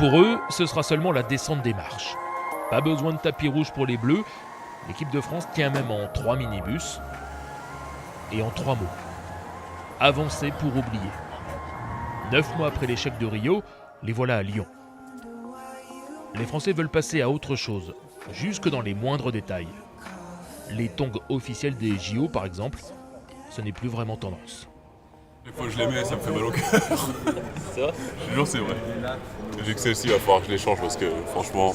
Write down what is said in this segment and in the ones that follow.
Pour eux, ce sera seulement la descente des marches. Pas besoin de tapis rouge pour les Bleus. L'équipe de France tient même en 3 minibus et en 3 mots. Avancer pour oublier. 9 mois après l'échec de Rio, les voilà à Lyon. Les Français veulent passer à autre chose, jusque dans les moindres détails. Les tongs officiels des JO, par exemple, ce n'est plus vraiment tendance. Les fois que je les mets, ça me fait mal au cœur. C'est vrai ? Je te jure, c'est vrai. Vu que celle-ci, il va falloir que je les change parce que franchement,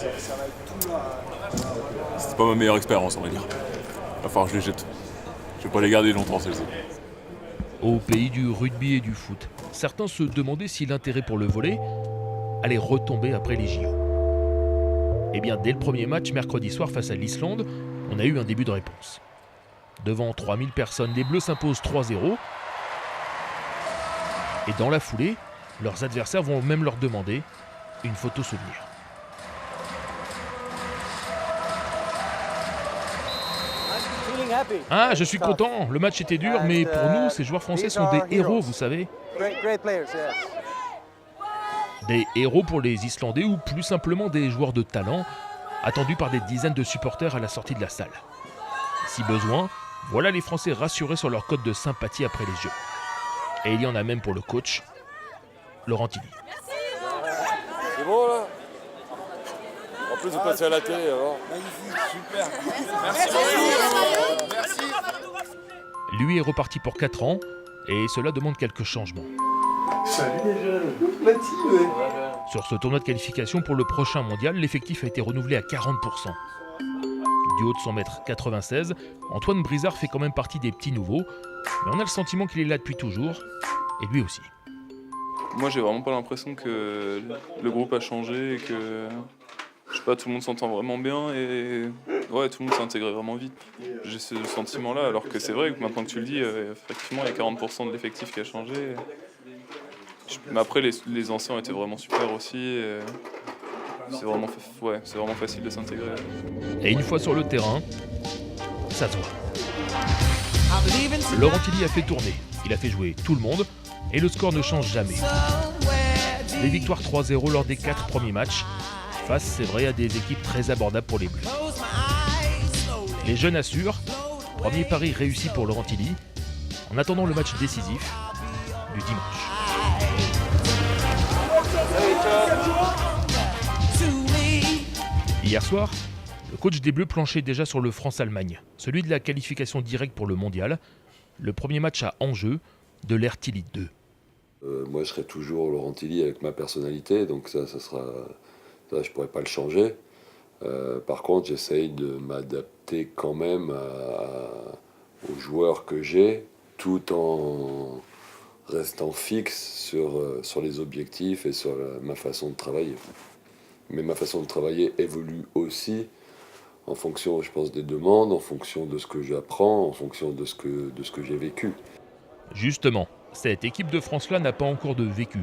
c'était pas ma meilleure expérience, on va dire. Il va falloir que je les jette. Je vais pas les garder longtemps, celles-ci. Au pays du rugby et du foot, certains se demandaient si l'intérêt pour le volley allait retomber après les JO. Eh bien, dès le premier match, mercredi soir face à l'Islande, on a eu un début de réponse. Devant 3000 personnes, les Bleus s'imposent 3-0. Et dans la foulée, leurs adversaires vont même leur demander une photo souvenir. Ah, je suis content, le match était dur, mais pour nous, ces joueurs français sont des héros, vous savez. Des héros pour les Islandais ou plus simplement des joueurs de talent, attendus par des dizaines de supporters à la sortie de la salle. Si besoin, voilà les Français rassurés sur leur cote de sympathie après les Jeux. Et il y en a même pour le coach, Laurent Tilly. C'est beau là. En plus vous passez à la télé alors. Magnifique, super. Merci. Lui est reparti pour 4 ans et cela demande quelques changements. Salut les jeunes, Mathilde. Sur ce tournoi de qualification pour le prochain mondial, l'effectif a été renouvelé à 40%. Du haut de son mètre 96, Antoine Brizard fait quand même partie des petits nouveaux, mais on a le sentiment qu'il est là depuis toujours, et lui aussi. Moi j'ai vraiment pas l'impression que le groupe a changé et que je sais pas, tout le monde s'entend vraiment bien et ouais, tout le monde s'est intégré vraiment vite. J'ai ce sentiment-là, alors que c'est vrai que maintenant que tu le dis, effectivement il y a 40% de l'effectif qui a changé. Mais après les anciens étaient vraiment super aussi. Et c'est vraiment facile de s'intégrer. Et une fois sur le terrain, ça se voit. Laurent Tilly a fait tourner, il a fait jouer tout le monde et le score ne change jamais. Des victoires 3-0 lors des 4 premiers matchs, face, c'est vrai, à des équipes très abordables pour les Bleus. Les jeunes assurent, premier pari réussi pour Laurent Tilly, en attendant le match décisif du dimanche. Hier soir, le coach des Bleus planchait déjà sur le France-Allemagne, celui de la qualification directe pour le mondial, le premier match à enjeu de l'ère Tilly 2. Moi, je serai toujours Laurent Tilly avec ma personnalité, donc ça je pourrais pas le changer. Par contre, j'essaye de m'adapter quand même aux joueurs que j'ai, tout en restant fixe sur les objectifs et sur ma façon de travailler. Mais ma façon de travailler évolue aussi en fonction, je pense, des demandes, en fonction de ce que j'apprends, en fonction de ce que j'ai vécu. Justement, cette équipe de France-là n'a pas encore de vécu.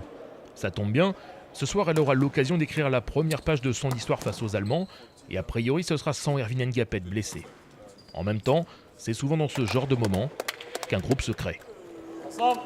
Ça tombe bien, ce soir elle aura l'occasion d'écrire la première page de son histoire face aux Allemands, et a priori ce sera sans Erwin Ngapet blessé. En même temps, c'est souvent dans ce genre de moment qu'un groupe se crée. France